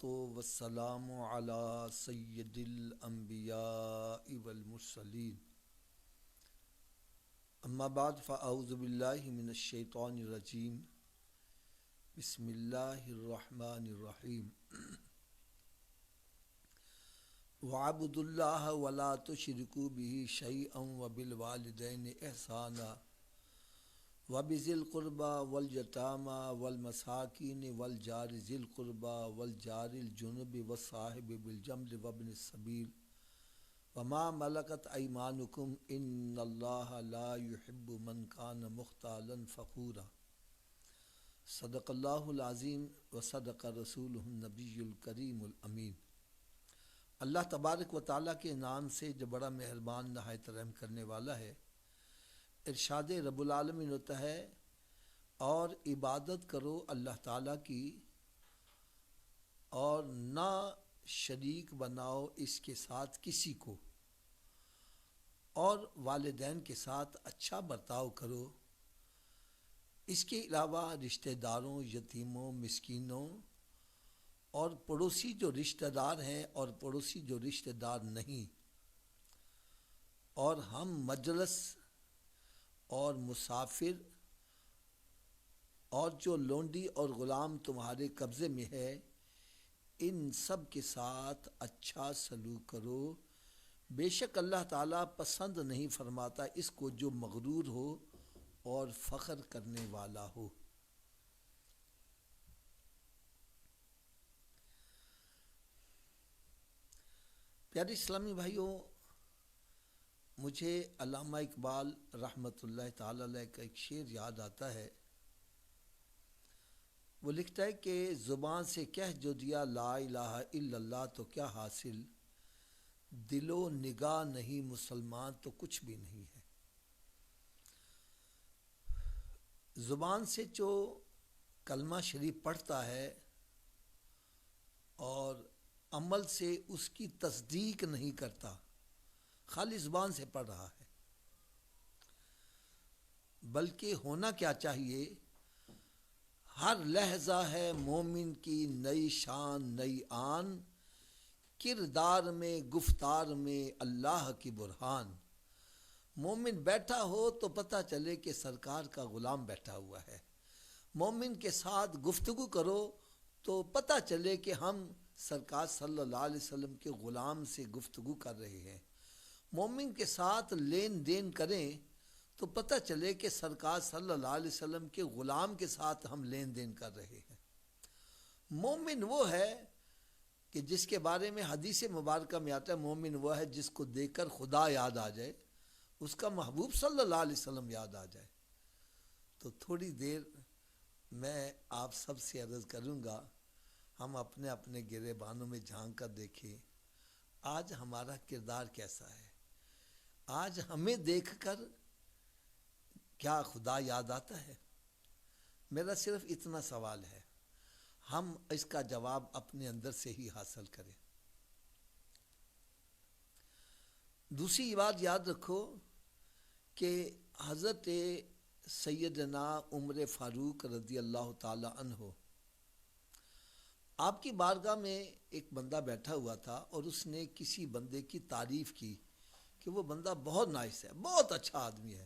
والسلام علی سید الانبیاء والمرسلین اما بعد فاعوذ باللہ من الشیطان الرجیم بسم اللہ الرحمن الرحیم وَاعْبُدُوا اللَّهَ وَلَا تُشْرِكُوا بِهِ شَيْئًا وَبِالْوَالِدَيْنِ إِحْسَانًا وَبِذِي الْقُرْبَى وَالْيَتَامَى وَالْمَسَاكِينِ وَالْجَارِ ذِي الْقُرْبَى وَالْجَارِ الْجُنُبِ وَالصَّاحِبِ بِالْجَنبِ وَابْنِ السَّبِيلِ وَمَا مَلَكَتْ أَيْمَانُكُمْ إِنَّ اللَّهَ لَا يُحِبُّ مَنْ كَانَ مُخْتَالًا فَخُورًا صدق اللہ العظیم وصدق رسولہ النبی الکریم الامین۔ اللہ تبارک و تعالیٰ کے نام سے جو بڑا مہربان نہایت رحم کرنے والا ہے، ارشاد رب العالمین ہوتا ہے اور عبادت کرو اللہ تعالیٰ کی اور نہ شریک بناؤ اس کے ساتھ کسی کو، اور والدین کے ساتھ اچھا برتاؤ کرو۔ اس کے علاوہ رشتہ داروں، یتیموں، مسکینوں اور پڑوسی جو رشتہ دار ہیں اور پڑوسی جو رشتہ دار نہیں، اور ہم مجلس اور مسافر اور جو لونڈی اور غلام تمہارے قبضے میں ہے، ان سب کے ساتھ اچھا سلوک کرو۔ بے شک اللہ تعالیٰ پسند نہیں فرماتا اس کو جو مغرور ہو اور فخر کرنے والا ہو۔ پیارے اسلامی بھائیوں، مجھے علامہ اقبال رحمۃ اللہ تعالی علیہ کا ایک شعر یاد آتا ہے۔ وہ لکھتا ہے کہ زبان سے کہہ جو دیا لا الہ الا اللہ تو کیا حاصل، دل و نگاہ نہیں مسلمان تو کچھ بھی نہیں ہے۔ زبان سے جو کلمہ شریف پڑھتا ہے اور عمل سے اس کی تصدیق نہیں کرتا، خالی زبان سے پڑھ رہا ہے، بلکہ ہونا کیا چاہیے، ہر لحظہ ہے مومن کی نئی شان نئی آن، کردار میں گفتار میں اللہ کی برہان۔ مومن بیٹھا ہو تو پتہ چلے کہ سرکار کا غلام بیٹھا ہوا ہے، مومن کے ساتھ گفتگو کرو تو پتہ چلے کہ ہم سرکار صلی اللہ علیہ وسلم کے غلام سے گفتگو کر رہے ہیں، مومن کے ساتھ لین دین کریں تو پتہ چلے کہ سرکار صلی اللہ علیہ وسلم کے غلام کے ساتھ ہم لین دین کر رہے ہیں۔ مومن وہ ہے کہ جس کے بارے میں حدیث مبارکہ میں آتا ہے، مومن وہ ہے جس کو دیکھ کر خدا یاد آ جائے، اس کا محبوب صلی اللہ علیہ وسلم یاد آ جائے۔ تو تھوڑی دیر میں آپ سب سے عرض کروں گا، ہم اپنے اپنے گریبانوں میں جھانک کر دیکھیں آج ہمارا کردار کیسا ہے۔ آج ہمیں دیکھ کر کیا خدا یاد آتا ہے؟ میرا صرف اتنا سوال ہے، ہم اس کا جواب اپنے اندر سے ہی حاصل کریں۔ دوسری بات یاد رکھو کہ حضرت سیدنا عمر فاروق رضی اللہ تعالی عنہ، آپ کی بارگاہ میں ایک بندہ بیٹھا ہوا تھا اور اس نے کسی بندے کی تعریف کی کہ وہ بندہ بہت نائس ہے، بہت اچھا آدمی ہے۔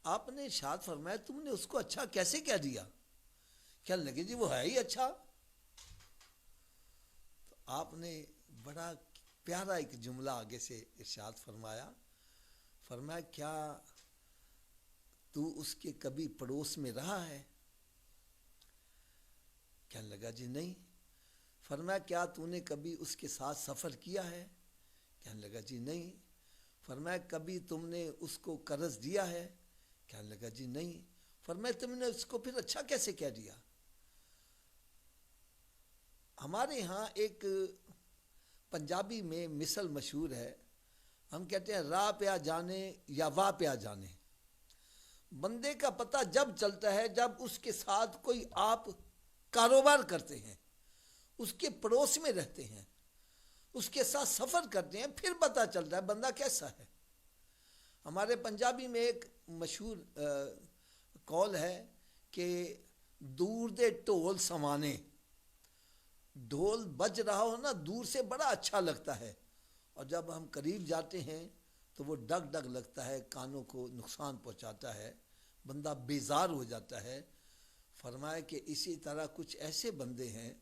آپ نے ارشاد فرمایا تم نے اس کو اچھا کیسے کہہ دیا؟ کہنے لگے جی وہ ہے ہی اچھا۔ تو آپ نے بڑا پیارا ایک جملہ آگے سے ارشاد فرمایا کیا تو اس کے کبھی پڑوس میں رہا ہے؟ کہنے لگا جی نہیں۔ فرمایا کیا تو نے کبھی اس کے ساتھ سفر کیا ہے؟ کہنے لگا جی نہیں۔ فرمایا کبھی تم نے اس کو قرض دیا ہے؟ کہنے لگا جی نہیں۔ فرمایا تم نے اس کو پھر اچھا کیسے کہہ دیا؟ ہمارے ہاں ایک پنجابی میں مثل مشہور ہے، ہم کہتے ہیں راہ پہ آ جانے یا واہ پہ آ جانے۔ بندے کا پتہ جب چلتا ہے جب اس کے ساتھ کوئی آپ کاروبار کرتے ہیں، اس کے پڑوس میں رہتے ہیں، اس کے ساتھ سفر کرتے ہیں، پھر پتہ چلتا ہے بندہ کیسا ہے۔ ہمارے پنجابی میں ایک مشہور قول ہے کہ دور دے ٹول سمانے، ڈھول بج رہا ہو نا دور سے بڑا اچھا لگتا ہے، اور جب ہم قریب جاتے ہیں تو وہ ڈگ ڈگ لگتا ہے، کانوں کو نقصان پہنچاتا ہے، بندہ بیزار ہو جاتا ہے۔ فرمایا کہ اسی طرح کچھ ایسے بندے ہیں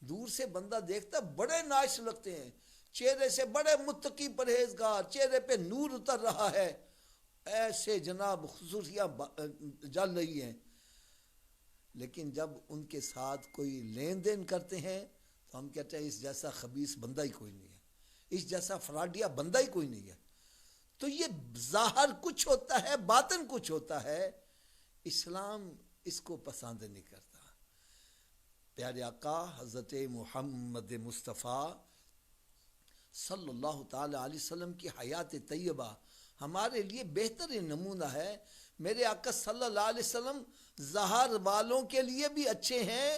دور سے بندہ دیکھتا بڑے نائس لگتے ہیں، چہرے سے بڑے متقی پرہیزگار، چہرے پہ نور اتر رہا ہے، ایسے جناب خصوصیاں جل رہی ہیں، لیکن جب ان کے ساتھ کوئی لین دین کرتے ہیں تو ہم کہتے ہیں اس جیسا خبیث بندہ ہی کوئی نہیں ہے، اس جیسا فراڈیا بندہ ہی کوئی نہیں ہے۔ تو یہ ظاہر کچھ ہوتا ہے، باطن کچھ ہوتا ہے، اسلام اس کو پسند نہیں کرتا۔ پیارے آقا حضرت محمد مصطفیٰ صلی اللہ تعالی علیہ وسلم کی حیات طیبہ ہمارے لیے بہترین نمونہ ہے۔ میرے آقا صلی اللہ علیہ وسلم ظاہر والوں کے لیے بھی اچھے ہیں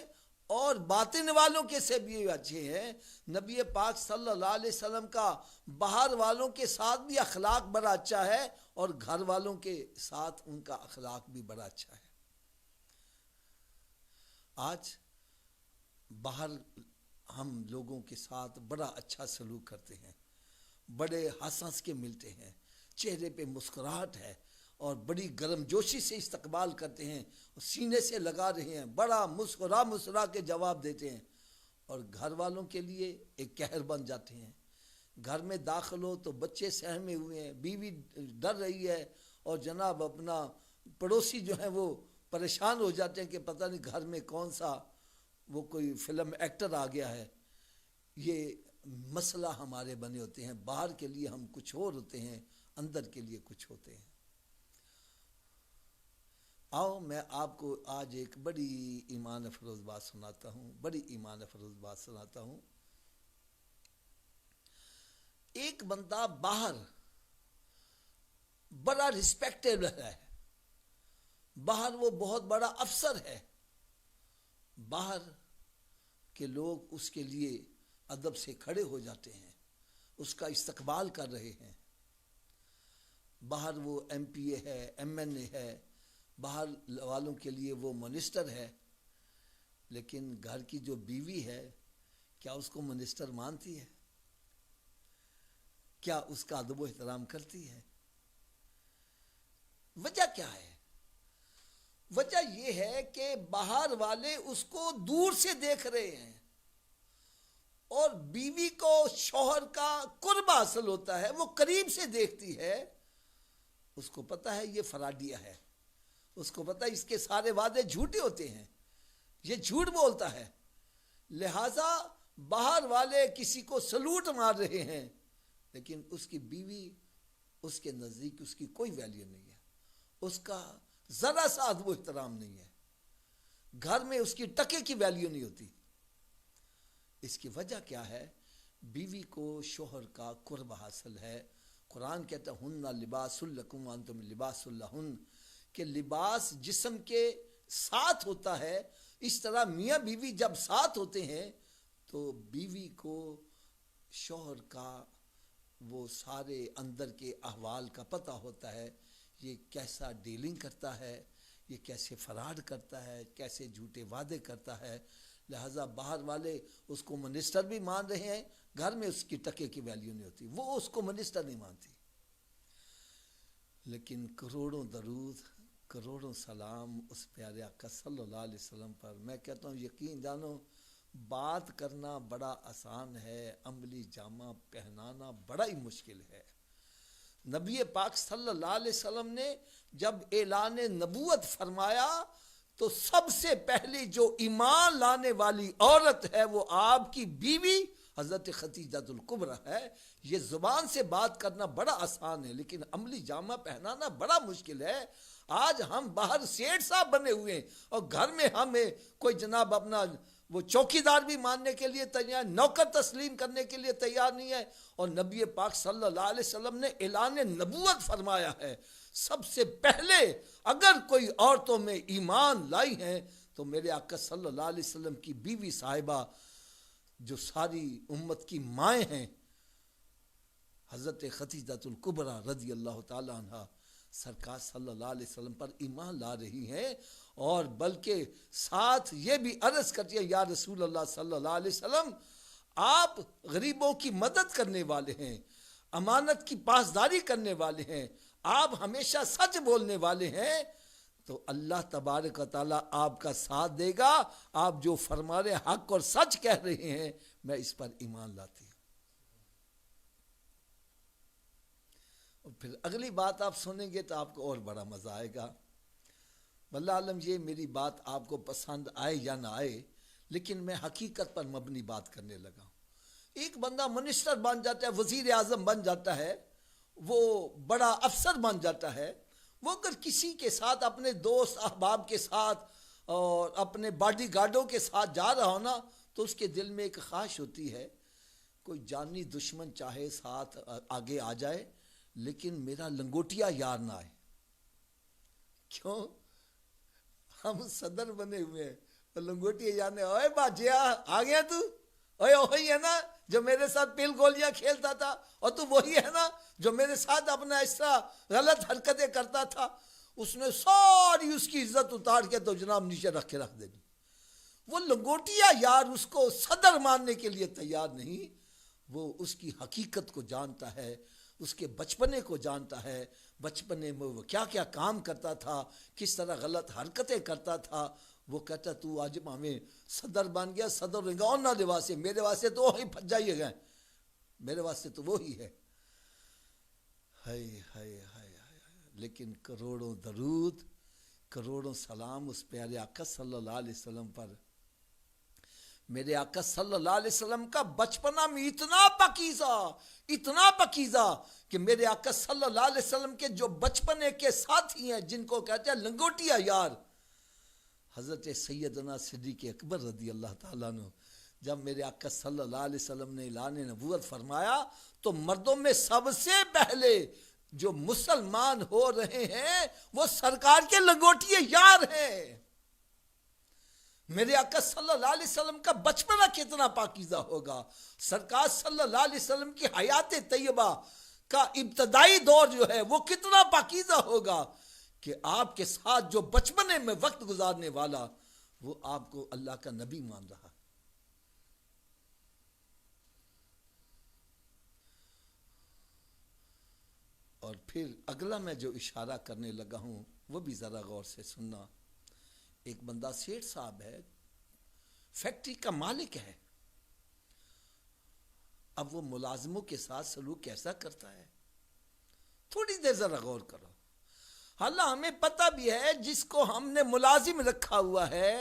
اور باطن والوں کے سے بھی اچھے ہیں۔ نبی پاک صلی اللہ علیہ وسلم کا باہر والوں کے ساتھ بھی اخلاق بڑا اچھا ہے اور گھر والوں کے ساتھ ان کا اخلاق بھی بڑا اچھا ہے۔ آج باہر ہم لوگوں کے ساتھ بڑا اچھا سلوک کرتے ہیں، بڑے ہنس کے ملتے ہیں، چہرے پہ مسکراہٹ ہے اور بڑی گرم جوشی سے استقبال کرتے ہیں، سینے سے لگا رہے ہیں، بڑا مسکرا کے جواب دیتے ہیں، اور گھر والوں کے لیے ایک قہر بن جاتے ہیں۔ گھر میں داخل ہو تو بچے سہمے ہوئے ہیں، بیوی ڈر رہی ہے، اور جناب اپنا پڑوسی جو ہیں وہ پریشان ہو جاتے ہیں کہ پتہ نہیں گھر میں کون سا وہ کوئی فلم ایکٹر آ گیا ہے۔ یہ مسئلہ ہمارے بنے ہوتے ہیں، باہر کے لیے ہم کچھ اور ہوتے ہیں، اندر کے لیے کچھ ہوتے ہیں۔ آؤ میں آپ کو آج ایک بڑی ایمان افروز بات سناتا ہوں۔ ایک بندہ باہر بڑا رسپیکٹیبل ہے، باہر وہ بہت بڑا افسر ہے، باہر کے لوگ اس کے لیے ادب سے کھڑے ہو جاتے ہیں، اس کا استقبال کر رہے ہیں، باہر وہ ایم پی اے ہے، ایم این اے ہے، باہر والوں کے لیے وہ منسٹر ہے، لیکن گھر کی جو بیوی ہے کیا اس کو منسٹر مانتی ہے؟ کیا اس کا ادب و احترام کرتی ہے؟ وجہ کیا ہے؟ وجہ یہ ہے کہ باہر والے اس کو دور سے دیکھ رہے ہیں، اور بیوی کو شوہر کا قرب حاصل ہوتا ہے، وہ قریب سے دیکھتی ہے، اس کو پتہ ہے یہ فراڈیا ہے، اس کو پتہ ہے اس کے سارے وعدے جھوٹے ہوتے ہیں، یہ جھوٹ بولتا ہے، لہٰذا باہر والے کسی کو سلوٹ مار رہے ہیں، لیکن اس کی بیوی اس کے نزدیک اس کی کوئی ویلیو نہیں ہے، اس کا ذرا سا ادب و احترام نہیں ہے، گھر میں اس کی ٹکے کی ویلیو نہیں ہوتی۔ اس کی وجہ کیا ہے؟ بیوی کو شوہر کا قرب حاصل ہے۔ قرآن کہتا ہے ہن لباس لکم وانتم لباس لہن، کہ لباس جسم کے ساتھ ہوتا ہے، اس طرح میاں بیوی جب ساتھ ہوتے ہیں تو بیوی کو شوہر کا وہ سارے اندر کے احوال کا پتہ ہوتا ہے، یہ کیسا ڈیلنگ کرتا ہے، یہ کیسے فراڈ کرتا ہے، کیسے جھوٹے وعدے کرتا ہے، لہٰذا باہر والے اس کو منسٹر بھی مان رہے ہیں، گھر میں اس کی ٹکے کی ویلیو نہیں ہوتی، وہ اس کو منسٹر نہیں مانتی۔ لیکن کروڑوں درود، کروڑوں سلام اس پیارے آقا صلی اللہ علیہ وسلم پر۔ میں کہتا ہوں یقین جانو بات کرنا بڑا آسان ہے، عملی جامہ پہنانا بڑا ہی مشکل ہے۔ نبی پاک صلی اللہ علیہ وسلم نے جب اعلان نبوت فرمایا تو سب سے پہلی جو ایمان لانے والی عورت ہے وہ آپ کی بیوی حضرت خدیجہ الکبریٰ ہے۔ یہ زبان سے بات کرنا بڑا آسان ہے، لیکن عملی جامہ پہنانا بڑا مشکل ہے۔ آج ہم باہر سیٹ صاحب بنے ہوئے ہیں اور گھر میں ہمیں کوئی جناب اپنا وہ چوکیدار بھی ماننے کے لیے تیار، نوکر تسلیم کرنے کے لیے تیار نہیں ہے، اور نبی پاک صلی اللہ علیہ وسلم نے اعلان نبوت فرمایا ہے سب سے پہلے اگر کوئی عورتوں میں ایمان لائی ہیں تو میرے آقا صلی اللہ علیہ وسلم کی بیوی صاحبہ جو ساری امت کی مائیں ہیں، حضرت خدیجہ الکبریٰ رضی اللہ تعالی عنہ سرکار صلی اللہ علیہ وسلم پر ایمان لا رہی ہیں، اور بلکہ ساتھ یہ بھی عرض کرتی ہے یا رسول اللہ صلی اللہ علیہ وسلم آپ غریبوں کی مدد کرنے والے ہیں، امانت کی پاسداری کرنے والے ہیں، آپ ہمیشہ سچ بولنے والے ہیں، تو اللہ تبارک و تعالیٰ آپ کا ساتھ دے گا، آپ جو فرما رہے حق اور سچ کہہ رہے ہیں، میں اس پر ایمان لاتی ہوں۔ اور پھر اگلی بات آپ سنیں گے تو آپ کو اور بڑا مزہ آئے گا۔ واللہ عالم یہ میری بات آپ کو پسند آئے یا نہ آئے، لیکن میں حقیقت پر مبنی بات کرنے لگا ہوں۔ ایک بندہ منسٹر بن جاتا ہے، وزیر اعظم بن جاتا ہے، وہ بڑا افسر بن جاتا ہے، وہ اگر کسی کے ساتھ اپنے دوست احباب کے ساتھ اور اپنے باڈی گارڈوں کے ساتھ جا رہا ہو نا، تو اس کے دل میں ایک خواہش ہوتی ہے کوئی جانی دشمن چاہے ساتھ آگے آ جائے لیکن میرا لنگوٹیا یار نہ آئے۔ کیوں؟ ہم صدر بنے ہوئے ہیں اور لنگوٹیا یار نے اوے باجیا آ گیا تو، اوے وہی ہے نا جو میرے ساتھ پل گولیاں کھیلتا تھا، اور تو وہی ہے نا جو میرے ساتھ اپنا اس طرح غلط حرکتیں کرتا تھا۔ اس نے ساری اس کی عزت اتار کے تو جناب نیچے رکھ کے رکھ دینی۔ وہ لنگوٹیا یار اس کو صدر ماننے کے لیے تیار نہیں، وہ اس کی حقیقت کو جانتا ہے، اس کے بچپنے کو جانتا ہے، بچپنے میں وہ کیا کیا کام کرتا تھا، کس طرح غلط حرکتیں کرتا تھا۔ وہ کہتا تو آج ہمیں صدر بن گیا، صدر رہے اور نہ دے واسطے، میرے واسطے تو وہی پھٹ جائیے گا، میرے واسطے تو وہی ہے۔ ہائے ہائے ہائے ہائے، لیکن کروڑوں درود، کروڑوں سلام اس پیارے آقا صلی اللہ علیہ وسلم پر۔ میرے آقا صلی اللہ علیہ وسلم کا بچپنا میں اتنا پکیزہ کہ میرے آقا صلی اللہ علیہ وسلم کے جو بچپنے کے ساتھی ہیں جن کو کہتے ہیں لنگوٹیا یار، حضرت سیدنا صدیق اکبر رضی اللہ تعالیٰ عنہ، جب میرے آقا صلی اللہ علیہ وسلم نے اعلان نبوت فرمایا تو مردوں میں سب سے پہلے جو مسلمان ہو رہے ہیں وہ سرکار کے لنگوٹیے یار ہیں۔ میرے آقا صلی اللہ علیہ وسلم کا بچپنا کتنا پاکیزہ ہوگا، سرکار صلی اللہ علیہ وسلم کی حیات طیبہ کا ابتدائی دور جو ہے وہ کتنا پاکیزہ ہوگا کہ آپ کے ساتھ جو بچپنے میں وقت گزارنے والا وہ آپ کو اللہ کا نبی مان رہا۔ اور پھر اگلا میں جو اشارہ کرنے لگا ہوں وہ بھی ذرا غور سے سننا۔ ایک بندہ سیٹھ صاحب ہے، فیکٹری کا مالک ہے، اب وہ ملازموں کے ساتھ سلوک کیسا کرتا ہے، تھوڑی دیر ذرا غور کرو۔ حالانکہ ہمیں پتہ بھی ہے جس کو ہم نے ملازم رکھا ہوا ہے،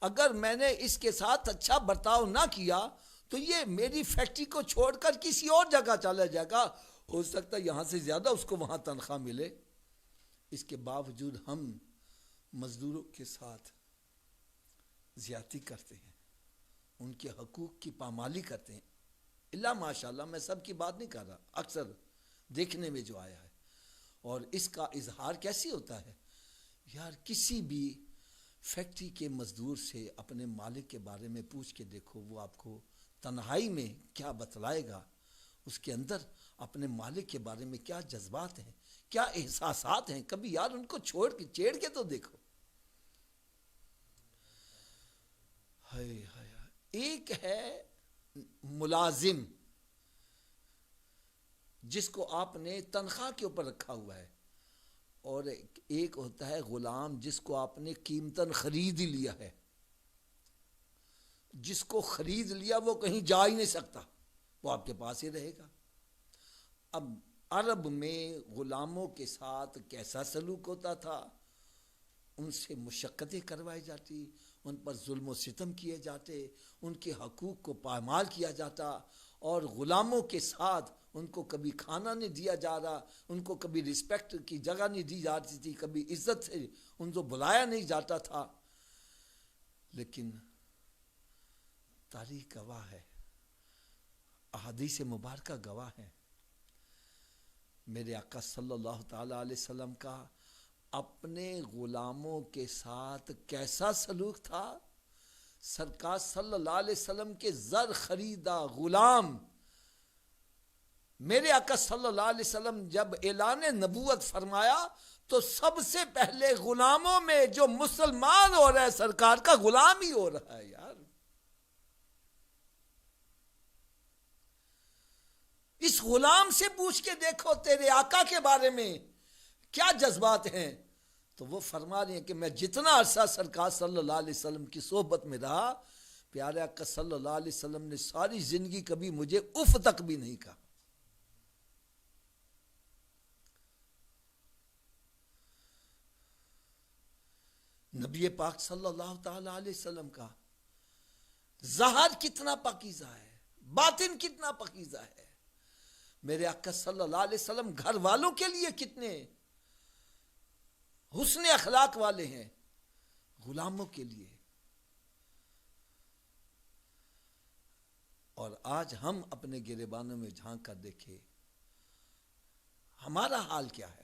اگر میں نے اس کے ساتھ اچھا برتاؤ نہ کیا تو یہ میری فیکٹری کو چھوڑ کر کسی اور جگہ چلا جائے گا، ہو سکتا ہے یہاں سے زیادہ اس کو وہاں تنخواہ ملے۔ اس کے باوجود ہم مزدوروں کے ساتھ زیادتی کرتے ہیں، ان کے حقوق کی پامالی کرتے ہیں۔ اللہ ماشاءاللہ، میں سب کی بات نہیں کر رہا، اکثر دیکھنے میں جو آیا ہے۔ اور اس کا اظہار کیسے ہوتا ہے؟ یار کسی بھی فیکٹری کے مزدور سے اپنے مالک کے بارے میں پوچھ کے دیکھو، وہ آپ کو تنہائی میں کیا بتلائے گا، اس کے اندر اپنے مالک کے بارے میں کیا جذبات ہیں، کیا احساسات ہیں۔ کبھی یار ان کو چھیڑ کے تو دیکھو۔ ایک ہے ملازم جس کو آپ نے تنخواہ کے اوپر رکھا ہوا ہے، اور ایک ہوتا ہے غلام جس کو آپ نے قیمتاً خرید ہی لیا ہے۔ جس کو خرید لیا وہ کہیں جا ہی نہیں سکتا، وہ آپ کے پاس ہی رہے گا۔ اب عرب میں غلاموں کے ساتھ کیسا سلوک ہوتا تھا؟ ان سے مشقتیں کروائی جاتی، ان پر ظلم و ستم کیے جاتے، ان کے حقوق کو پامال کیا جاتا، اور غلاموں کے ساتھ ان کو کبھی کھانا نہیں دیا جا رہا، ان کو کبھی رسپیکٹ کی جگہ نہیں دی جاتی تھی، کبھی عزت سے ان کو بلایا نہیں جاتا تھا۔ لیکن تاریخ گواہ ہے، احادیث مبارکہ گواہ ہے، میرے آقا صلی اللہ تعالی علیہ وسلم کا اپنے غلاموں کے ساتھ کیسا سلوک تھا۔ سرکار صلی اللہ علیہ وسلم کے زر خریدا غلام میرے آقا صلی اللہ علیہ وسلم جب اعلان نبوت فرمایا تو سب سے پہلے غلاموں میں جو مسلمان ہو رہا ہے سرکار کا غلام ہی ہو رہا ہے یار. اس غلام سے پوچھ کے دیکھو تیرے آقا کے بارے میں کیا جذبات ہیں. تو وہ فرما رہے ہیں کہ میں جتنا عرصہ سرکار صلی اللہ علیہ وسلم کی صحبت میں رہا، پیارے آقا صلی اللہ علیہ وسلم نے ساری زندگی کبھی مجھے اف تک بھی نہیں کہا. نبی پاک صلی اللہ تعالی علیہ وسلم کا ظاہر کتنا پاکیزہ ہے، باطن کتنا پاکیزہ ہے. میرے آقا صلی اللہ علیہ وسلم گھر والوں کے لیے کتنے حسن اخلاق والے ہیں، غلاموں کے لیے. اور آج ہم اپنے گریبانوں میں جھانک کر دیکھیں ہمارا حال کیا ہے.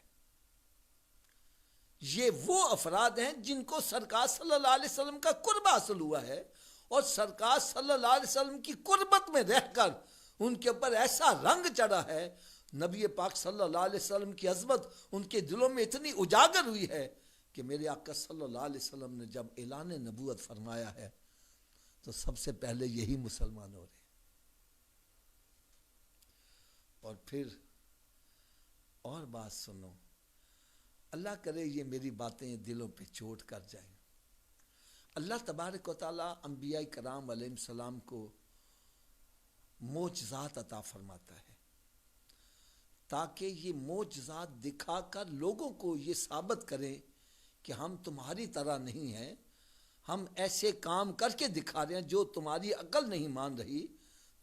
یہ وہ افراد ہیں جن کو سرکار صلی اللہ علیہ وسلم کا قرب حاصل ہوا ہے، اور سرکار صلی اللہ علیہ وسلم کی قربت میں رہ کر ان کے اوپر ایسا رنگ چڑھا ہے. نبی پاک صلی اللہ علیہ وسلم کی عظمت ان کے دلوں میں اتنی اجاگر ہوئی ہے کہ میرے آقا صلی اللہ علیہ وسلم نے جب اعلان نبوت فرمایا ہے تو سب سے پہلے یہی مسلمان ہو رہے ہیں. اور پھر اور بات سنو، اللہ کرے یہ میری باتیں دلوں پہ چوٹ کر جائیں. اللہ تبارک و تعالیٰ انبیاء کرام علیہ السلام کو معجزات عطا فرماتا ہے تاکہ یہ معجزات دکھا کر لوگوں کو یہ ثابت کریں کہ ہم تمہاری طرح نہیں ہیں، ہم ایسے کام کر کے دکھا رہے ہیں جو تمہاری عقل نہیں مان رہی.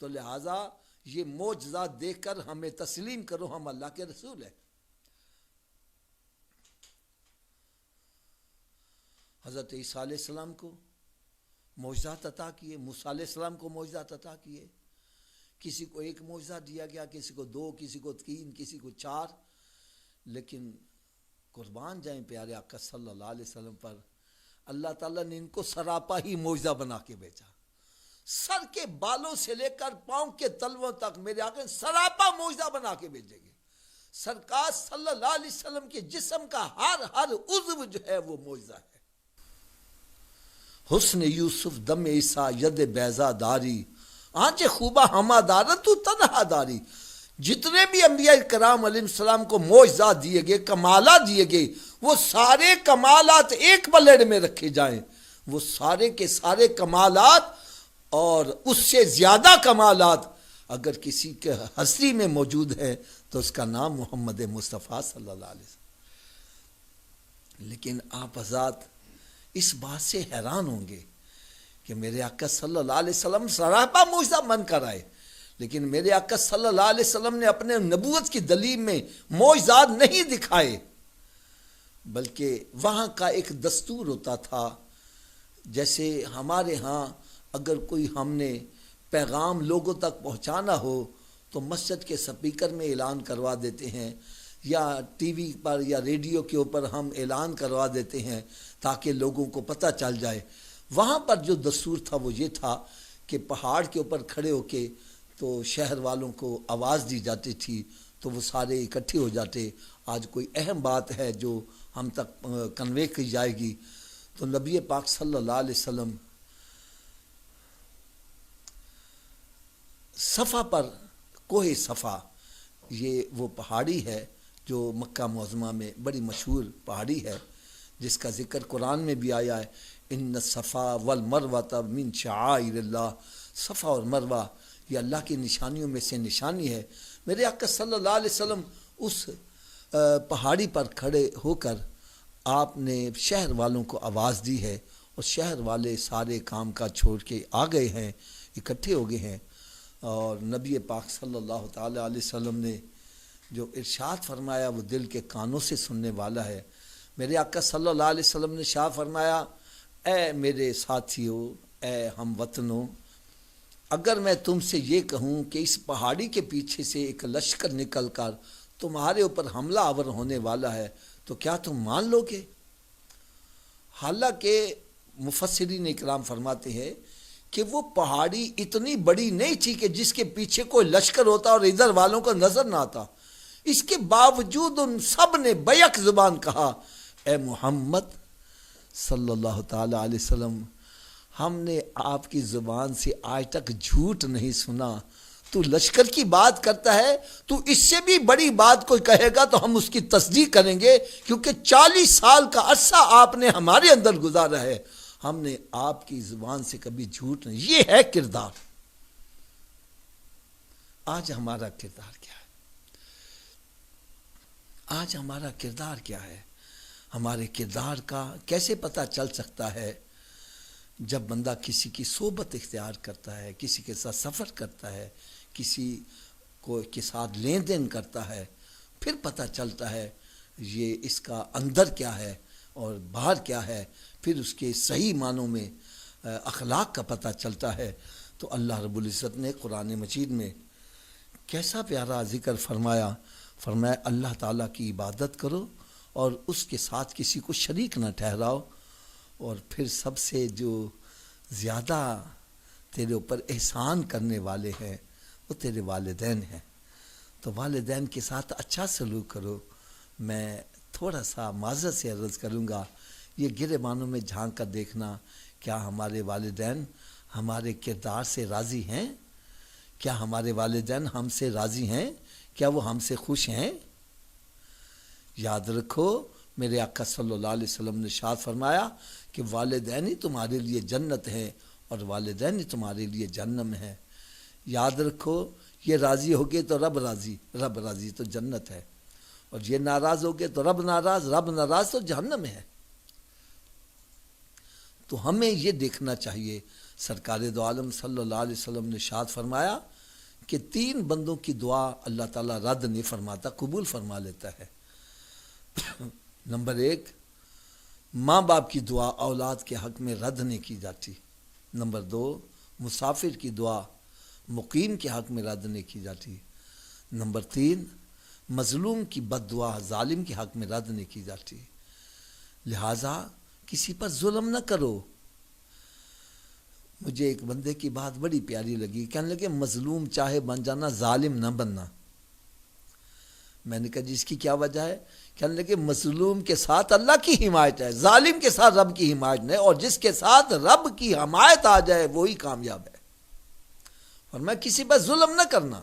تو لہٰذا یہ معجزات دیکھ کر ہمیں تسلیم کرو، ہم اللہ کے رسول ہیں. حضرت عیسیٰ علیہ السلام کو معجزات عطا کیے، موسیٰ علیہ السلام کو معجزات عطا کیے. کسی کو ایک معجزہ دیا گیا، کسی کو 2، کسی کو 3، کسی کو 4. لیکن قربان جائیں پیارے آقا صلی اللہ علیہ وسلم پر، اللہ تعالیٰ نے ان کو سراپا ہی معجزہ بنا کے بھیجا. سر کے بالوں سے لے کر پاؤں کے تلووں تک میرے آقا سراپا معجزہ بنا کے بھیجیں گے. سرکار صلی اللہ علیہ وسلم کے جسم کا ہر عضو جو ہے وہ معجزہ ہے. حسن یوسف دم عیسیٰ ید بیضا داری، آنچ خوبہ ہما دارت تو تنہا داری. جتنے بھی انبیاء کرام علیہ السلام کو معجزات دیے گئے، کمالات دیے گئے، وہ سارے کمالات ایک پلیٹ میں رکھے جائیں. وہ سارے کے سارے کمالات اور اس سے زیادہ کمالات اگر کسی کے ہستی میں موجود ہے تو اس کا نام محمد مصطفیٰ صلی اللہ علیہ وسلم. لیکن آپ حضرات اس بات سے حیران ہوں گے کہ میرے آقا صلی اللہ علیہ وسلم سراپا معجزہ من کر آئے، لیکن میرے آقا صلی اللہ علیہ وسلم نے اپنے نبوت کی دلیل میں معجزات نہیں دکھائے، بلکہ وہاں کا ایک دستور ہوتا تھا. جیسے ہمارے ہاں اگر کوئی ہم نے پیغام لوگوں تک پہنچانا ہو تو مسجد کے سپیکر میں اعلان کروا دیتے ہیں، یا ٹی وی پر یا ریڈیو کے اوپر ہم اعلان کروا دیتے ہیں تاکہ لوگوں کو پتہ چل جائے. وہاں پر جو دستور تھا وہ یہ تھا کہ پہاڑ کے اوپر کھڑے ہو کے تو شہر والوں کو آواز دی جاتی تھی تو وہ سارے اکٹھے ہو جاتے. آج کوئی اہم بات ہے جو ہم تک کنوے کی جائے گی تو نبی پاک صلی اللہ علیہ وسلم صفا پر، کوہ صفا، یہ وہ پہاڑی ہے جو مکہ معظمہ میں بڑی مشہور پہاڑی ہے جس کا ذکر قرآن میں بھی آیا ہے. ان الصفا والمروہ من شعائر اللہ. صفا اور مروہ یہ اللہ کی نشانیوں میں سے نشانی ہے. میرے آقا صلی اللہ علیہ وسلم اس پہاڑی پر کھڑے ہو کر آپ نے شہر والوں کو آواز دی ہے، اور شہر والے سارے کام کا چھوڑ کے آ گئے ہیں، اکٹھے ہو گئے ہیں. اور نبی پاک صلی اللہ تعالی علیہ وسلم نے جو ارشاد فرمایا وہ دل کے کانوں سے سننے والا ہے. میرے آقا صلی اللہ علیہ وسلم نے شاہ فرمایا، اے میرے ساتھیوں، اے ہم وطنوں، اگر میں تم سے یہ کہوں کہ اس پہاڑی کے پیچھے سے ایک لشکر نکل کر تمہارے اوپر حملہ آور ہونے والا ہے تو کیا تم مان لو گے؟ حالانکہ مفسرین اکرام فرماتے ہیں کہ وہ پہاڑی اتنی بڑی نہیں تھی کہ جس کے پیچھے کوئی لشکر ہوتا اور ادھر والوں کو نظر نہ آتا. اس کے باوجود ان سب نے بیک زبان کہا اے محمد صلی اللہ تعالی علیہ وسلم، ہم نے آپ کی زبان سے آج تک جھوٹ نہیں سنا، تو لشکر کی بات کرتا ہے، تو اس سے بھی بڑی بات کوئی کہے گا تو ہم اس کی تصدیق کریں گے، کیونکہ 40 سال کا عرصہ آپ نے ہمارے اندر گزارا ہے، ہم نے آپ کی زبان سے کبھی جھوٹ نہیں۔ یہ ہے کردار۔ آج ہمارا کردار کیا ہے؟ آج ہمارا کردار کیا ہے؟ ہمارے کردار کا کیسے پتہ چل سکتا ہے؟ جب بندہ کسی کی صحبت اختیار کرتا ہے، کسی کے ساتھ سفر کرتا ہے، کسی کو کے ساتھ لین دین کرتا ہے، پھر پتہ چلتا ہے یہ اس کا اندر کیا ہے اور باہر کیا ہے، پھر اس کے صحیح معنوں میں اخلاق کا پتہ چلتا ہے۔ تو اللہ رب العزت نے قرآن مجید میں کیسا پیارا ذکر فرمایا اللہ تعالیٰ کی عبادت کرو اور اس کے ساتھ کسی کو شریک نہ ٹھہراؤ، اور پھر سب سے جو زیادہ تیرے اوپر احسان کرنے والے ہیں وہ تیرے والدین ہیں، تو والدین کے ساتھ اچھا سلوک کرو۔ میں تھوڑا سا معذرت سے عرض کروں گا، یہ گرے معنوں میں جھانک کر دیکھنا، کیا ہمارے والدین ہمارے کردار سے راضی ہیں؟ کیا ہمارے والدین ہم سے راضی ہیں؟ کیا وہ ہم سے خوش ہیں؟ یاد رکھو میرے آقا صلی اللہ علیہ وسلم نے ارشاد فرمایا کہ والدین ہی تمہارے لیے جنت ہیں اور والدین ہی تمہارے لیے جہنم ہے۔ یاد رکھو یہ راضی ہوگے تو رب راضی تو جنت ہے، اور یہ ناراض ہوگے تو رب ناراض تو جہنم ہے۔ تو ہمیں یہ دیکھنا چاہیے، سرکار دو عالم صلی اللہ علیہ وسلم نے ارشاد فرمایا کہ 3 بندوں کی دعا اللہ تعالیٰ رد نہیں فرماتا، قبول فرما لیتا ہے۔ نمبر 1، ماں باپ کی دعا اولاد کے حق میں رد نہیں کی جاتی۔ نمبر 2، مسافر کی دعا مقیم کے حق میں رد نہیں کی جاتی۔ نمبر 3، مظلوم کی بد دعا ظالم کے حق میں رد نہیں کی جاتی۔ لہٰذا کسی پر ظلم نہ کرو۔ مجھے ایک بندے کی بات بڑی پیاری لگی، کہنے لگے مظلوم چاہے بن جانا، ظالم نہ بننا۔ میں نے کہا جی اس کی کیا وجہ ہے؟ کہنے لگے مظلوم کے ساتھ اللہ کی حمایت ہے، ظالم کے ساتھ رب کی حمایت نہیں، اور جس کے ساتھ رب کی حمایت آ جائے وہی کامیاب ہے۔ اور میں کسی پر ظلم نہ کرنا۔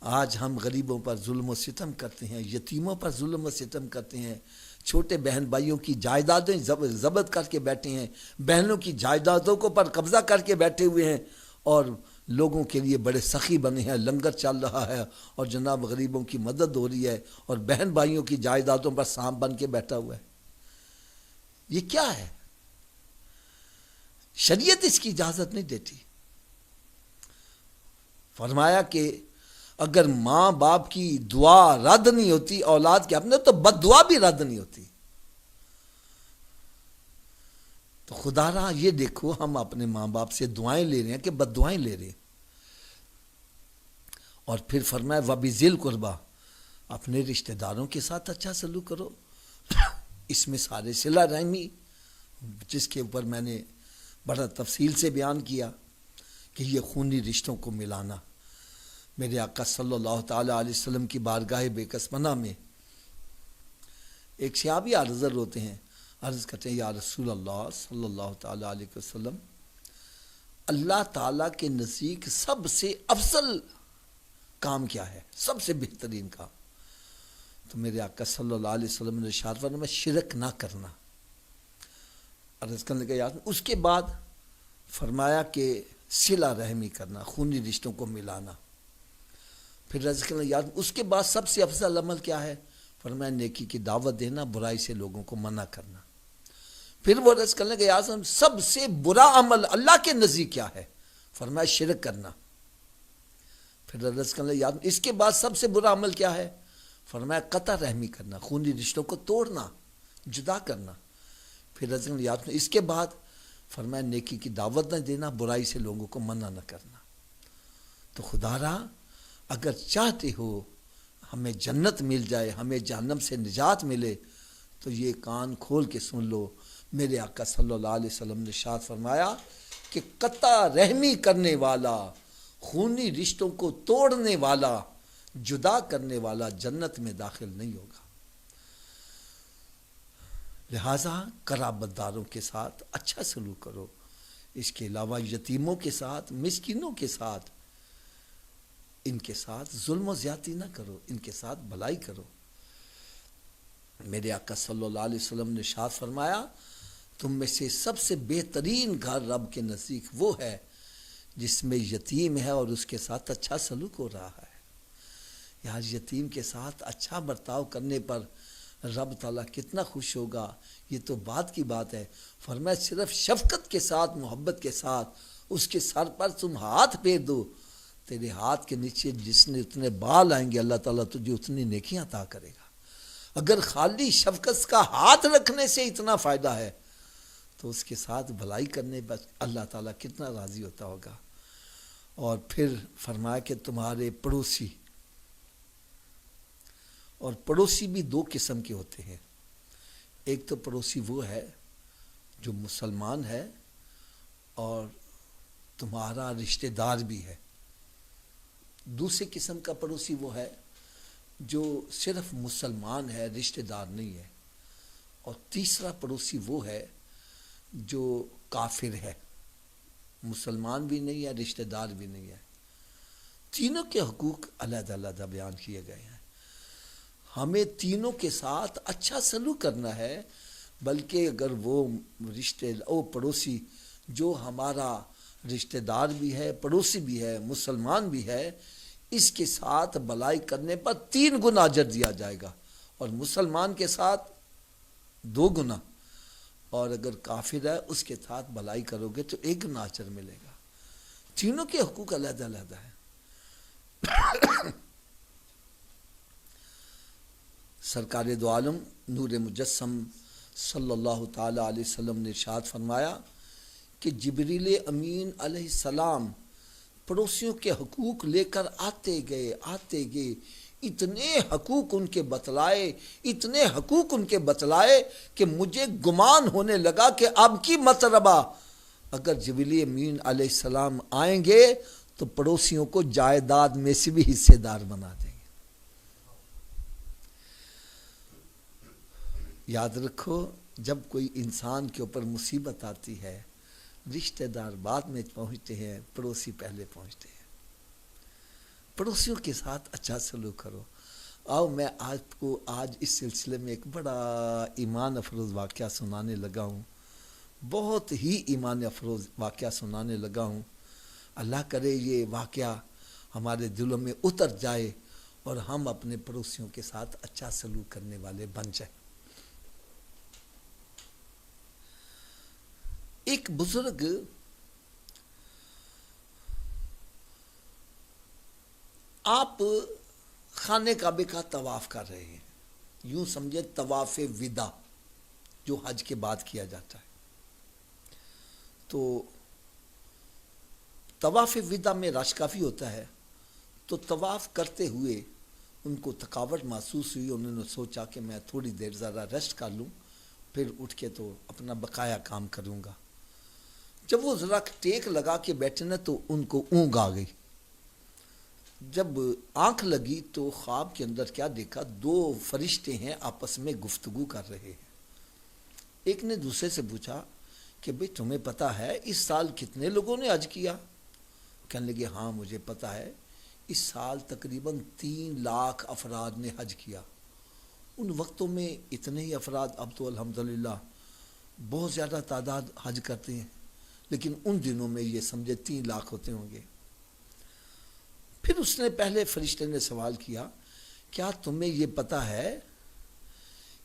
آج ہم غریبوں پر ظلم و ستم کرتے ہیں، یتیموں پر ظلم و ستم کرتے ہیں، چھوٹے بہن بھائیوں کی جائیدادیں ضبط کر کے بیٹھے ہیں، بہنوں کی جائیدادوں کو پر قبضہ کر کے بیٹھے ہوئے ہیں، اور لوگوں کے لیے بڑے سخی بنے ہیں، لنگر چل رہا ہے اور جناب غریبوں کی مدد ہو رہی ہے، اور بہن بھائیوں کی جائیدادوں پر سانپ بن کے بیٹھا ہوا ہے۔ یہ کیا ہے؟ شریعت اس کی اجازت نہیں دیتی۔ فرمایا کہ اگر ماں باپ کی دعا رد نہیں ہوتی اولاد کے اپنے، تو بد دعا بھی رد نہیں ہوتی۔ تو خدا را یہ دیکھو ہم اپنے ماں باپ سے دعائیں لے رہے ہیں کہ بد دعائیں لے رہے ہیں۔ اور پھر فرمایا وَبِذِی الْقُرْبَىٰ، اپنے رشتہ داروں کے ساتھ اچھا سلوک کرو۔ اس میں سارے صلہ رحمی، جس کے اوپر میں نے بڑا تفصیل سے بیان کیا کہ یہ خونی رشتوں کو ملانا۔ میرے آقا صلی اللہ تعالیٰ علیہ وسلم کی بارگاہ بے کسمنہ میں ایک صحابی حاضر ہوتے ہیں، عرض کرتے ہیں یا رسول اللہ صلی اللہ تعالیٰ علیہ وسلم، اللہ تعالیٰ کے نزدیک سب سے افضل کام کیا ہے، سب سے بہترین کام؟ تو میرے آقا صلی اللہ علیہ وسلم نے ارشاد فرمایا شرک نہ کرنا۔ عرض کرنے کا یاد، اس کے بعد فرمایا کہ صلہ رحمی کرنا، خونی رشتوں کو ملانا۔ پھر عرض کرنے یاد، اس کے بعد سب سے افضل عمل کیا ہے؟ فرمایا نیکی کی دعوت دینا، برائی سے لوگوں کو منع کرنا۔ پھر وہ عرض کرنے کا یاد، سب سے برا عمل اللہ کے نزدیک کیا ہے؟ فرمایا شرک کرنا۔ پھر عرض کرنے یاد، اس کے بعد سب سے برا عمل کیا ہے؟ فرمایا قطع رحمی کرنا، خونی رشتوں کو توڑنا، جدا کرنا۔ پھر عرض کرنے یاد، اس کے بعد فرمایا نیکی کی دعوت نہ دینا، برائی سے لوگوں کو منع نہ کرنا۔ تو خدا را اگر چاہتے ہو ہمیں جنت مل جائے، ہمیں جہنم سے نجات ملے، تو یہ کان کھول کے سن لو، میرے آقا صلی اللہ علیہ وسلم نے ارشاد فرمایا کہ قطع رحمی کرنے والا، خونی رشتوں کو توڑنے والا جدا کرنے والا جنت میں داخل نہیں ہوگا۔ لہٰذا قرابت داروں کے ساتھ اچھا سلوک کرو، اس کے علاوہ یتیموں کے ساتھ، مسکینوں کے ساتھ، ان کے ساتھ ظلم و زیادتی نہ کرو، ان کے ساتھ بھلائی کرو۔ میرے آقا صلی اللہ علیہ وسلم نے ارشاد فرمایا، تم میں سے سب سے بہترین گھر رب کے نزدیک وہ ہے جس میں یتیم ہے اور اس کے ساتھ اچھا سلوک ہو رہا ہے۔ یار یتیم کے ساتھ اچھا برتاؤ کرنے پر رب تعالیٰ کتنا خوش ہوگا، یہ تو بات کی بات ہے۔ فرمایا صرف شفقت کے ساتھ، محبت کے ساتھ اس کے سر پر تم ہاتھ پھیر دو، تیرے ہاتھ کے نیچے جس نے اتنے بال آئیں گے اللہ تعالیٰ تجھے اتنی نیکیاں عطا کرے گا۔ اگر خالی شفقت کا ہاتھ رکھنے سے اتنا فائدہ ہے تو اس کے ساتھ بھلائی کرنے پر اللہ تعالیٰ کتنا راضی ہوتا ہوگا۔ اور پھر فرمایا کہ تمہارے پڑوسی، اور پڑوسی بھی دو قسم کے ہوتے ہیں، ایک تو پڑوسی وہ ہے جو مسلمان ہے اور تمہارا رشتہ دار بھی ہے، دوسری قسم کا پڑوسی وہ ہے جو صرف مسلمان ہے، رشتہ دار نہیں ہے، اور تیسرا پڑوسی وہ ہے جو کافر ہے، مسلمان بھی نہیں ہے، رشتہ دار بھی نہیں ہے۔ تینوں کے حقوق علیحدہ علیحدہ بیان کیے گئے ہیں۔ ہمیں تینوں کے ساتھ اچھا سلوک کرنا ہے، بلکہ اگر وہ پڑوسی جو ہمارا رشتہ دار بھی ہے، پڑوسی بھی ہے، مسلمان بھی ہے، اس کے ساتھ بھلائی کرنے پر 3 گنا اجر دیا جائے گا، اور مسلمان کے ساتھ 2 گنا، اور اگر کافر ہے اس کے ساتھ بھلائی کرو گے تو 1 گنا اجر ملے گا۔ تینوں کے حقوق علیحدہ علیحدہ ہیں۔ سرکار دو عالم نور مجسم صلی اللہ تعالی علیہ وسلم نے ارشاد فرمایا کہ جبریل امین علیہ السلام پڑوسیوں کے حقوق لے کر آتے گئے، اتنے حقوق ان کے بتلائے کہ مجھے گمان ہونے لگا کہ اب کی مرتبہ اگر جبریل امین علیہ السلام آئیں گے تو پڑوسیوں کو جائیداد میں سے بھی حصے دار بنا دیں گے۔ یاد رکھو، جب کوئی انسان کے اوپر مصیبت آتی ہے، رشتہ دار بعد میں پہنچتے ہیں، پڑوسی پہلے پہنچتے ہیں۔ پڑوسیوں کے ساتھ اچھا سلوک کرو۔ آؤ میں آپ کو آج اس سلسلے میں ایک بڑا ایمان افروز واقعہ سنانے لگا ہوں، بہت ہی ایمان افروز واقعہ سنانے لگا ہوں۔ اللہ کرے یہ واقعہ ہمارے دلوں میں اتر جائے اور ہم اپنے پڑوسیوں کے ساتھ اچھا سلوک کرنے والے بن جائیں۔ ایک بزرگ آپ خانے کعبے کا طواف کر رہے ہیں، یوں سمجھے طواف وداع جو حج کے بعد کیا جاتا ہے۔ تو طواف وداع میں رش کافی ہوتا ہے، تو طواف کرتے ہوئے ان کو تھکاوٹ محسوس ہوئی، انہوں نے سوچا کہ میں تھوڑی دیر ذرا ریسٹ کر لوں، پھر اٹھ کے تو اپنا بقایا کام کروں گا۔ جب وہ ذرا ٹیک لگا کے بیٹھے نا تو ان کو اونگ آ گئی۔ جب آنکھ لگی تو خواب کے اندر کیا دیکھا، 2 فرشتے ہیں آپس میں گفتگو کر رہے ہیں۔ ایک نے دوسرے سے پوچھا کہ بھئی تمہیں پتہ ہے اس سال کتنے لوگوں نے حج کیا؟ کہنے لگے ہاں مجھے پتہ ہے، اس سال تقریباً 3 لاکھ افراد نے حج کیا۔ ان وقتوں میں اتنے ہی افراد، اب تو الحمدللہ بہت زیادہ تعداد حج کرتے ہیں، لیکن ان دنوں میں یہ سمجھے 3 لاکھ ہوتے ہوں گے۔ پھر اس نے پہلے فرشتے نے سوال کیا، کیا تمہیں یہ پتہ ہے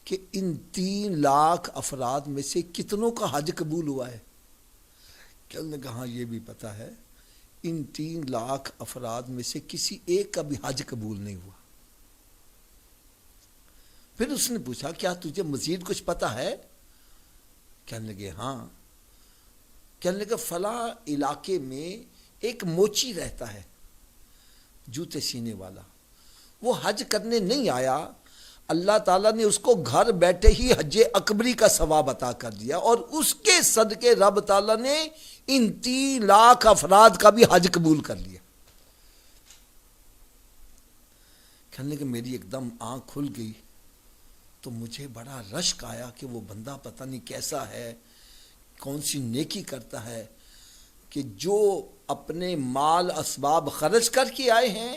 کہ ان 3 لاکھ افراد میں سے کتنوں کا حج قبول ہوا ہے؟ کہنے لگا ہاں یہ بھی پتہ ہے، ان 3 لاکھ افراد میں سے کسی ایک کا بھی حج قبول نہیں ہوا۔ پھر اس نے پوچھا کیا تجھے مزید کچھ پتہ ہے؟ کہنے لگے ہاں۔ کہنے لگا فلاں علاقے میں ایک موچی رہتا ہے، جوتے سینے والا، وہ حج کرنے نہیں آیا، اللہ تعالیٰ نے اس کو گھر بیٹھے ہی حج اکبری کا ثواب عطا کر دیا، اور اس کے صدقے رب تعالیٰ نے ان 3 لاکھ افراد کا بھی حج قبول کر لیا۔ کہنے لگے میری ایک دم آنکھ کھل گئی، تو مجھے بڑا رشک آیا کہ وہ بندہ پتہ نہیں کیسا ہے، کون سی نیکی کرتا ہے کہ جو اپنے مال اسباب خرچ کر کے آئے ہیں،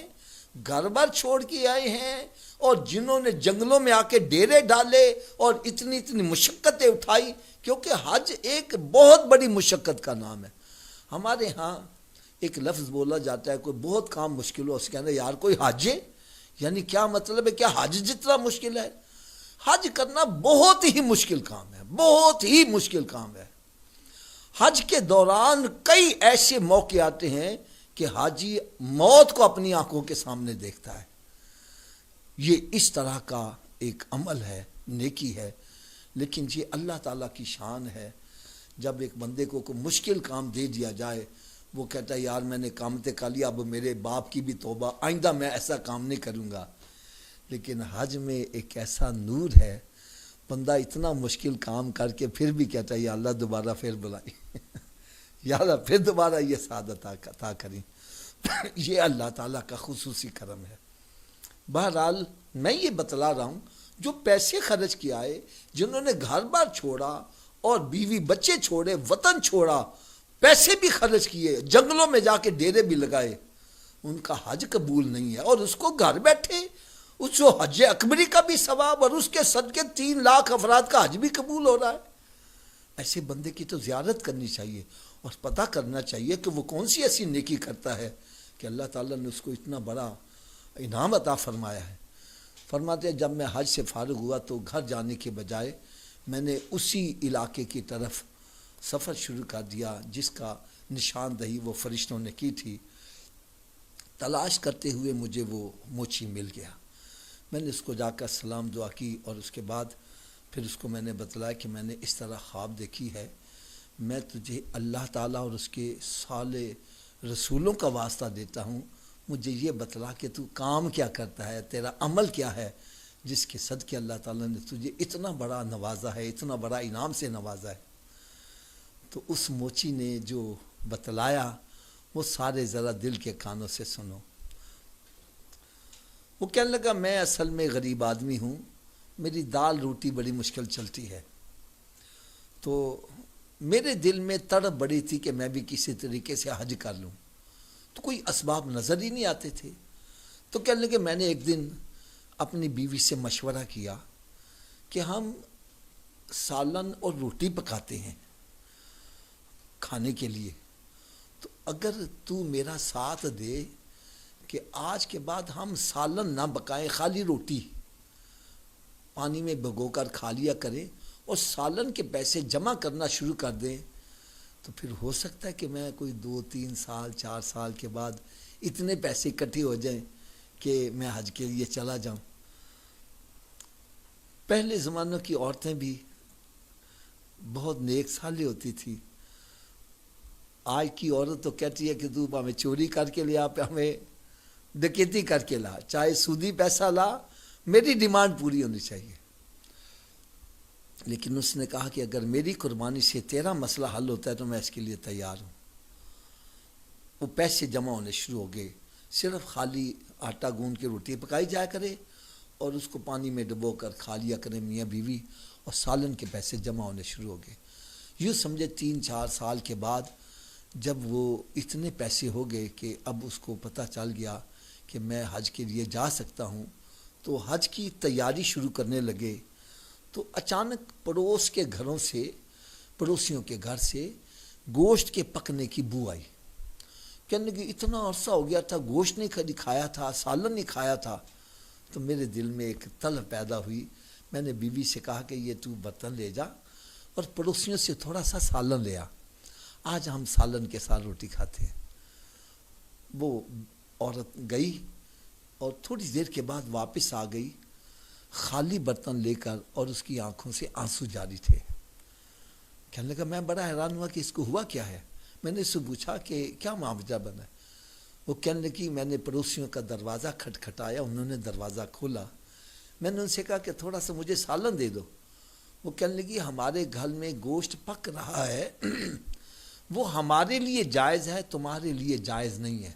گھر بار چھوڑ کے آئے ہیں، اور جنہوں نے جنگلوں میں آ کے ڈیرے ڈالے اور اتنی مشقتیں اٹھائی، کیونکہ حج ایک بہت بڑی مشقت کا نام ہے۔ ہمارے ہاں ایک لفظ بولا جاتا ہے، کوئی بہت کام مشکل ہو، اس کے اندر یار کوئی حج ہے، یعنی کیا مطلب ہے؟ کیا حج جتنا مشکل ہے؟ حج کرنا بہت ہی مشکل کام ہے، بہت ہی مشکل کام ہے۔ حج کے دوران کئی ایسے موقع آتے ہیں کہ حاجی موت کو اپنی آنکھوں کے سامنے دیکھتا ہے۔ یہ اس طرح کا ایک عمل ہے، نیکی ہے، لیکن یہ اللہ تعالیٰ کی شان ہے۔ جب ایک بندے کو کوئی مشکل کام دے دیا جائے، وہ کہتا ہے یار میں نے کام تے کر لیا، اب میرے باپ کی بھی توبہ، آئندہ میں ایسا کام نہیں کروں گا۔ لیکن حج میں ایک ایسا نور ہے، بندہ اتنا مشکل کام کر کے پھر بھی کہتا ہے یا اللہ دوبارہ پھر بلائی، یا اللہ پھر دوبارہ یہ سعادت عطا کریں۔ یہ اللہ تعالیٰ کا خصوصی کرم ہے۔ بہرحال میں یہ بتلا رہا ہوں، جو پیسے خرچ کیے آئے، جنہوں نے گھر بار چھوڑا اور بیوی بچے چھوڑے، وطن چھوڑا، پیسے بھی خرچ کیے، جنگلوں میں جا کے ڈیرے بھی لگائے، ان کا حج قبول نہیں ہے، اور اس کو گھر بیٹھے اس جو حج اکبری کا بھی ثواب اور اس کے صدقے 3 لاکھ افراد کا حج بھی قبول ہو رہا ہے۔ ایسے بندے کی تو زیارت کرنی چاہیے اور پتہ کرنا چاہیے کہ وہ کون سی ایسی نیکی کرتا ہے کہ اللہ تعالیٰ نے اس کو اتنا بڑا انعام عطا فرمایا ہے۔ فرماتے ہیں جب میں حج سے فارغ ہوا تو گھر جانے کے بجائے میں نے اسی علاقے کی طرف سفر شروع کر دیا جس کا نشاندہی وہ فرشتوں نے کی تھی۔ تلاش کرتے ہوئے مجھے وہ موچی مل گیا، میں نے اس کو جا کر سلام دعا کی، اور اس کے بعد پھر اس کو میں نے بتلایا کہ میں نے اس طرح خواب دیکھی ہے، میں تجھے اللہ تعالیٰ اور اس کے صالح رسولوں کا واسطہ دیتا ہوں، مجھے یہ بتلا کہ تو کام کیا کرتا ہے، تیرا عمل کیا ہے جس کے صدقے اللہ تعالیٰ نے تجھے اتنا بڑا نوازا ہے، اتنا بڑا انعام سے نوازا ہے۔ تو اس موچی نے جو بتلایا وہ سارے ذرا دل کے کانوں سے سنو۔ وہ کہنے لگا میں اصل میں غریب آدمی ہوں، میری دال روٹی بڑی مشکل چلتی ہے، تو میرے دل میں تڑپ بڑی تھی کہ میں بھی کسی طریقے سے حج کر لوں، تو کوئی اسباب نظر ہی نہیں آتے تھے۔ تو کہنے لگے میں نے ایک دن اپنی بیوی سے مشورہ کیا کہ ہم سالن اور روٹی پکاتے ہیں کھانے کے لیے، تو اگر تو میرا ساتھ دے کہ آج کے بعد ہم سالن نہ پکائیں، خالی روٹی پانی میں بھگو کر کھا لیا کریں اور سالن کے پیسے جمع کرنا شروع کر دیں، تو پھر ہو سکتا ہے کہ میں کوئی 2-3 سال 4 سال کے بعد اتنے پیسے اکٹھے ہو جائیں کہ میں حج کے لیے چلا جاؤں۔ پہلے زمانوں کی عورتیں بھی بہت نیک سالی ہوتی تھی، آج کی عورت تو کہتی ہے کہ تو ہمیں چوری کر کے لیا، ہمیں ڈکیتی کر کے لا، چاہے سودی پیسہ لا، میری ڈیمانڈ پوری ہونی چاہیے۔ لیکن اس نے کہا کہ اگر میری قربانی سے تیرا مسئلہ حل ہوتا ہے تو میں اس کے لیے تیار ہوں۔ وہ پیسے جمع ہونے شروع ہو گئے، صرف خالی آٹا گوندھ کے روٹی پکائی جایا کرے اور اس کو پانی میں ڈبو کر کھا لیا کرے میاں بیوی، اور سالن کے پیسے جمع ہونے شروع ہو گئے۔ یوں سمجھے 3-4 سال کے بعد جب وہ اتنے پیسے ہو گئے کہ اب اس کو پتہ چل گیا کہ میں حج کے لیے جا سکتا ہوں، تو حج کی تیاری شروع کرنے لگے۔ تو اچانک پڑوس کے گھروں سے، پڑوسیوں کے گھر سے گوشت کے پکنے کی بو آئی۔ کہنے کہ اتنا عرصہ ہو گیا تھا گوشت نہیں کھایا تھا، سالن نہیں کھایا تھا، تو میرے دل میں ایک طلب پیدا ہوئی۔ میں نے بیوی سے کہا کہ یہ تو برتن لے جا اور پڑوسیوں سے تھوڑا سا سالن لے آ، آج ہم سالن کے ساتھ روٹی کھاتے ہیں۔ وہ عورت گئی اور تھوڑی دیر کے بعد واپس آ گئی خالی برتن لے کر، اور اس کی آنکھوں سے آنسو جاری تھے۔ کہنے لگا میں بڑا حیران ہوا کہ اس کو ہوا کیا ہے۔ میں نے اس سے پوچھا کہ کیا معاملہ بنا ہے۔ وہ کہنے لگی میں نے پڑوسیوں کا دروازہ کھٹکھٹایا، انہوں نے دروازہ کھولا، میں نے ان سے کہا کہ تھوڑا سا مجھے سالن دے دو۔ وہ کہنے لگی ہمارے گھر میں گوشت پک رہا ہے، وہ ہمارے لیے جائز ہے، تمہارے لیے جائز نہیں ہے۔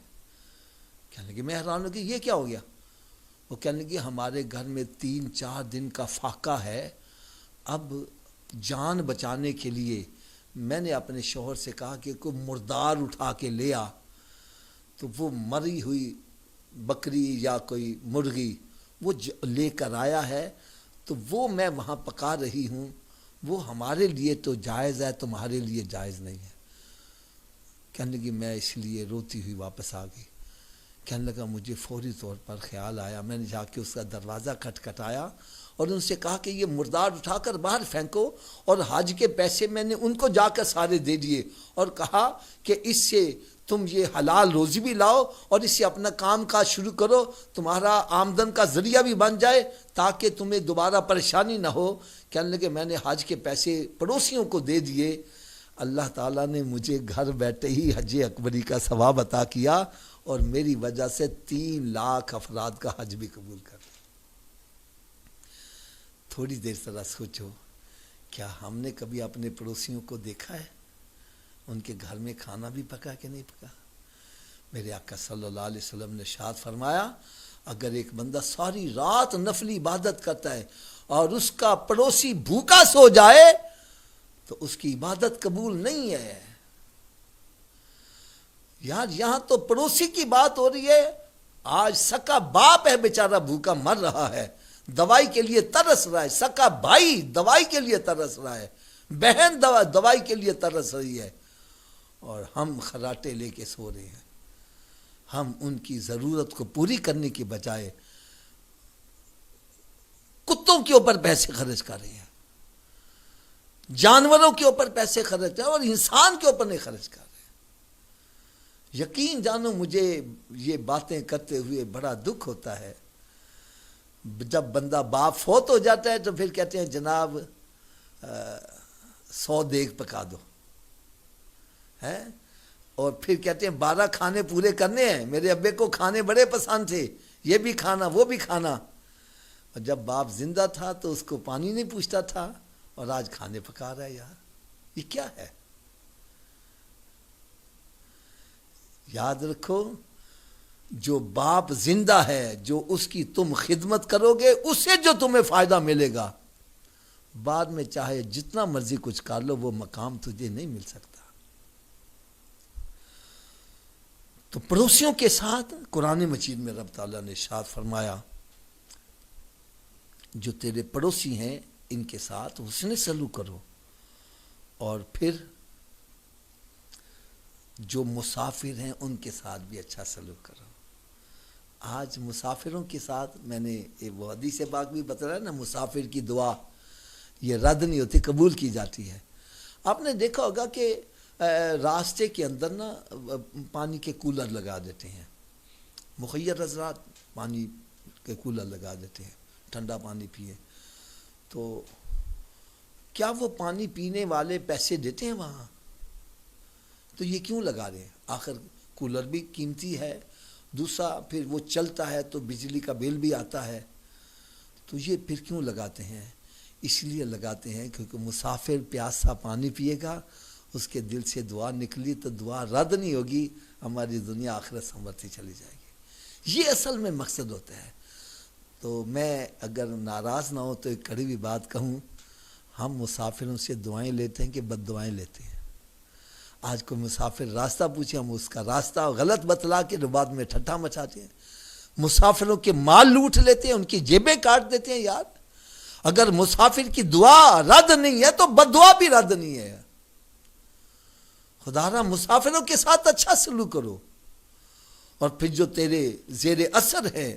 کہنے لگی میں حیران ہوں کہ یہ کیا ہو گیا۔ وہ کہنے لگی ہمارے گھر میں 3-4 دن کا فاقہ ہے، اب جان بچانے کے لیے میں نے اپنے شوہر سے کہا کہ کوئی مردار اٹھا کے لے آ، تو وہ مری ہوئی بکری یا کوئی مرغی وہ لے کر آیا ہے، تو وہ میں وہاں پکا رہی ہوں، وہ ہمارے لیے تو جائز ہے، تمہارے لیے جائز نہیں ہے۔ کہنے لگی میں اس لیے روتی ہوئی واپس آ گئی۔ کہنے لگا مجھے فوری طور پر خیال آیا، میں نے جا کے اس کا دروازہ کھٹکھٹایا اور ان سے کہا کہ یہ مردار اٹھا کر باہر پھینکو، اور حج کے پیسے میں نے ان کو جا کر سارے دے دیے اور کہا کہ اس سے تم یہ حلال روزی بھی لاؤ اور اس سے اپنا کام کاج شروع کرو، تمہارا آمدن کا ذریعہ بھی بن جائے تاکہ تمہیں دوبارہ پریشانی نہ ہو۔ کہنے لگے میں نے حج کے پیسے پڑوسیوں کو دے دیے، اللہ تعالیٰ نے مجھے گھر بیٹھے ہی حج اکبری کا ثواب عطا کیا اور میری وجہ سے 3 لاکھ افراد کا حج بھی قبول کر لیا۔ تھوڑی دیر ذرا سوچو، کیا ہم نے کبھی اپنے پڑوسیوں کو دیکھا ہے ان کے گھر میں کھانا بھی پکا کہ نہیں پکا؟ میرے آقا صلی اللہ علیہ وسلم نے ارشاد فرمایا اگر ایک بندہ ساری رات نفلی عبادت کرتا ہے اور اس کا پڑوسی بھوکا سو جائے تو اس کی عبادت قبول نہیں ہے۔ یار یہاں تو پڑوسی کی بات ہو رہی ہے، آج سکا باپ ہے بیچارہ بھوکا مر رہا ہے، دوائی کے لیے ترس رہا ہے، سکا بھائی دوائی کے لیے ترس رہا ہے، بہن دوائی کے لیے ترس رہی ہے، اور ہم خراٹے لے کے سو رہے ہیں۔ ہم ان کی ضرورت کو پوری کرنے کے بجائے کتوں کے اوپر پیسے خرچ کر رہے ہیں، جانوروں کے اوپر پیسے خرچ کر رہے ہیں اور انسان کے اوپر نہیں خرچ کر رہے ہیں۔ یقین جانو مجھے یہ باتیں کرتے ہوئے بڑا دکھ ہوتا ہے۔ جب بندہ باپ فوت ہو جاتا ہے تو پھر کہتے ہیں جناب 100 دیگ پکا دو، ہے، اور پھر کہتے ہیں 12 کھانے پورے کرنے ہیں، میرے ابے کو کھانے بڑے پسند تھے، یہ بھی کھانا وہ بھی کھانا۔ اور جب باپ زندہ تھا تو اس کو پانی نہیں پوچھتا تھا اور آج کھانے پکا رہا ہے۔ یار یہ کیا ہے؟ یاد رکھو جو باپ زندہ ہے، جو اس کی تم خدمت کرو گے اس سے جو تمہیں فائدہ ملے گا، بعد میں چاہے جتنا مرضی کچھ کر لو وہ مقام تجھے نہیں مل سکتا۔ تو پڑوسیوں کے ساتھ قرآن مجید میں رب تعالیٰ نے ارشاد فرمایا جو تیرے پڑوسی ہیں ان کے ساتھ حسن سلوک کرو، اور پھر جو مسافر ہیں ان کے ساتھ بھی اچھا سلوک کرو۔ آج مسافروں کے ساتھ میں نے وہ حدیث پاک بھی بتایا نا، مسافر کی دعا یہ رد نہیں ہوتی، قبول کی جاتی ہے۔ آپ نے دیکھا ہوگا کہ راستے کے اندر نا پانی کے کولر لگا دیتے ہیں، مخیر حضرات پانی کے کولر لگا دیتے ہیں، ٹھنڈا پانی پیے، تو کیا وہ پانی پینے والے پیسے دیتے ہیں وہاں؟ تو یہ کیوں لگا رہے ہیں؟ آخر کولر بھی قیمتی ہے، دوسرا پھر وہ چلتا ہے تو بجلی کا بل بھی آتا ہے، تو یہ پھر کیوں لگاتے ہیں؟ اس لیے لگاتے ہیں کیونکہ مسافر پیاسا پانی پیے گا، اس کے دل سے دعا نکلی تو دعا رد نہیں ہوگی، ہماری دنیا آخرت سنورتی چلی جائے گی۔ یہ اصل میں مقصد ہوتا ہے۔ تو میں اگر ناراض نہ ہوں تو ایک کڑی ہوئی بات کہوں، ہم مسافروں سے دعائیں لیتے ہیں کہ بد دعائیں لیتے ہیں۔ آج کوئی مسافر راستہ پوچھے ہم اس کا راستہ غلط بتلا کے بعد میں ٹھٹھا مچاتے ہیں، مسافروں کے مال لوٹ لیتے ہیں، ان کی جیبیں کاٹ دیتے ہیں۔ یار اگر مسافر کی دعا رد نہیں ہے تو بد دعا بھی رد نہیں ہے۔ خدا را مسافروں کے ساتھ اچھا سلوک کرو، اور پھر جو تیرے زیر اثر ہیں،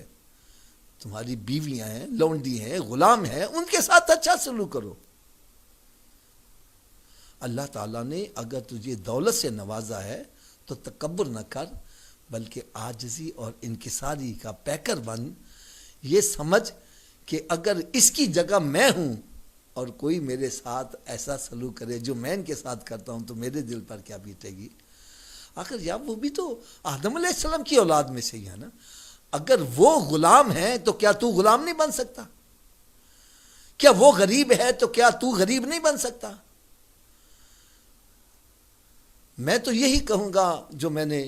تمہاری بیویاں ہیں، لونڈی ہیں، غلام ہیں، ان کے ساتھ اچھا سلوک کرو۔ اللہ تعالیٰ نے اگر تجھے دولت سے نوازا ہے تو تکبر نہ کر، بلکہ عاجزی اور انکساری کا پیکر بن۔ یہ سمجھ کہ اگر اس کی جگہ میں ہوں اور کوئی میرے ساتھ ایسا سلوک کرے جو میں ان کے ساتھ کرتا ہوں تو میرے دل پر کیا بیتے گی۔ آخر یار وہ بھی تو آدم علیہ السلام کی اولاد میں سے ہی ہے نا۔ اگر وہ غلام ہے تو کیا تو غلام نہیں بن سکتا؟ کیا وہ غریب ہے تو کیا تو غریب نہیں بن سکتا؟ میں تو یہی کہوں گا جو میں نے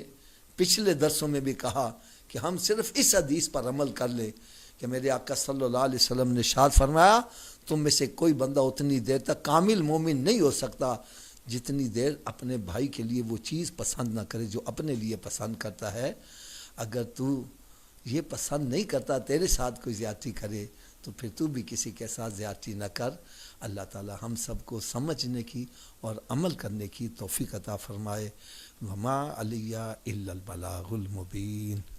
پچھلے درسوں میں بھی کہا کہ ہم صرف اس حدیث پر عمل کر لیں کہ میرے آقا صلی اللہ علیہ وسلم نے ارشاد فرمایا تم میں سے کوئی بندہ اتنی دیر تک کامل مومن نہیں ہو سکتا جتنی دیر اپنے بھائی کے لیے وہ چیز پسند نہ کرے جو اپنے لیے پسند کرتا ہے. اگر تو یہ پسند نہیں کرتا تیرے ساتھ کوئی زیادتی کرے تو پھر تو بھی کسی کے ساتھ زیادتی نہ کر. اللہ تعالی ہم سب کو سمجھنے کی اور عمل کرنے کی توفیق عطا فرمائے. وما علیہ الا البلاغ المبین.